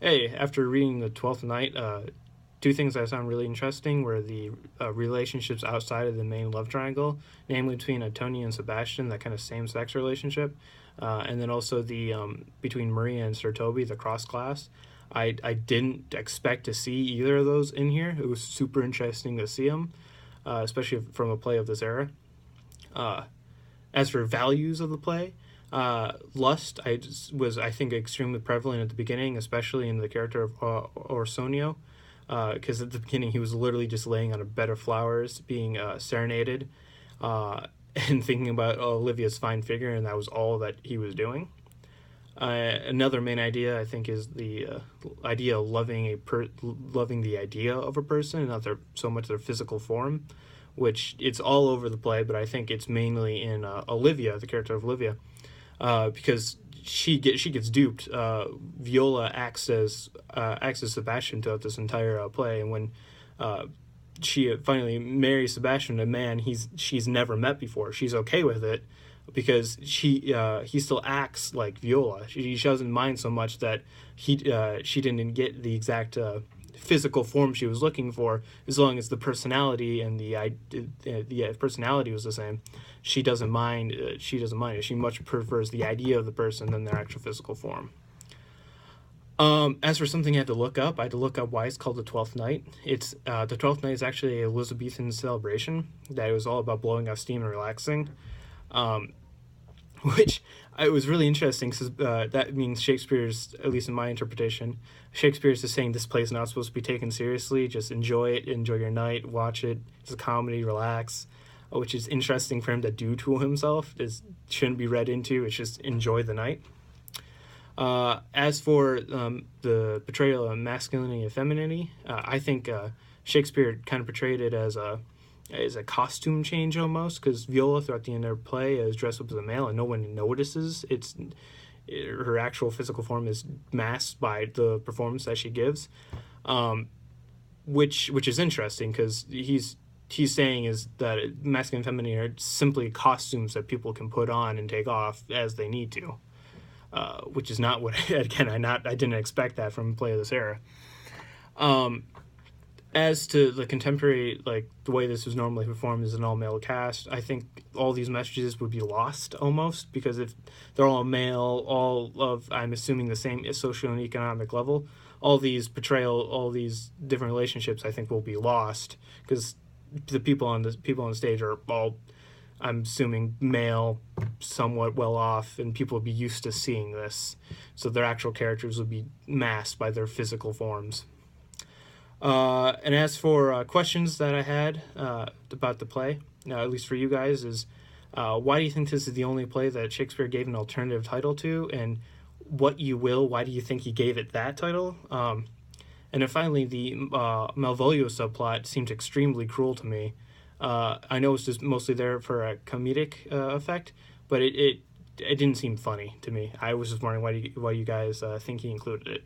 Hey, after reading the Twelfth Night, two things I found really interesting were the relationships outside of the main love triangle, namely between Tony and Sebastian, that kind of same-sex relationship, and then also the between Maria and Sir Toby, the cross class. I didn't expect to see either of those in here. It was super interesting to see them, especially from a play of this era. Uh, as for values of the play, lust was I think extremely prevalent at the beginning, especially in the character of Orsonio, because at the beginning he was literally just laying on a bed of flowers, being serenaded, uh, and thinking about Olivia's fine figure, and that was all that he was doing. Another main idea I think is the idea of loving the idea of a person, and not so much their physical form, which it's all over the play, but I think it's mainly in Olivia, the character of Olivia, because she gets duped. Viola acts as Sebastian throughout this entire play, and when she finally marries Sebastian, a man she's never met before, she's okay with it because he still acts like Viola. She doesn't mind so much that she didn't get the exact physical form she was looking for, as long as the personality and the personality was the same. She doesn't mind. She doesn't mind it. She much prefers the idea of the person than their actual physical form. As for something I had to look up, I had to look up why it's called the Twelfth Night. It's the Twelfth Night is actually an Elizabethan celebration that it was all about blowing off steam and relaxing. Um, which it was really interesting because that means Shakespeare's, at least in my interpretation, Shakespeare's just saying this play is not supposed to be taken seriously. Just enjoy it, enjoy your night, watch it. It's a comedy, relax, which is interesting for him to do to himself. It shouldn't be read into. It's just enjoy the night. As for the portrayal of masculinity and femininity, I think Shakespeare kind of portrayed it as a costume change almost, because Viola throughout the entire play is dressed up as a male and no one notices. Her actual physical form is masked by the performance that she gives, which is interesting because he's saying is that masculine and feminine are simply costumes that people can put on and take off as they need to, which is not what again I didn't expect that from a play of this era. As to the contemporary, like the way this was normally performed as an all-male cast, I think all these messages would be lost almost, because if they're all male, all of, I'm assuming, the same social and economic level, all these different relationships I think will be lost, because the people on the stage are all, I'm assuming, male, somewhat well off, and people would be used to seeing this, so their actual characters would be masked by their physical forms. And as for questions that I had about the play, at least for you guys, is why do you think this is the only play that Shakespeare gave an alternative title to? And why do you think he gave it that title? And then finally, the Malvolio subplot seemed extremely cruel to me. I know it's just mostly there for a comedic effect, but it didn't seem funny to me. I was just wondering why you guys think he included it.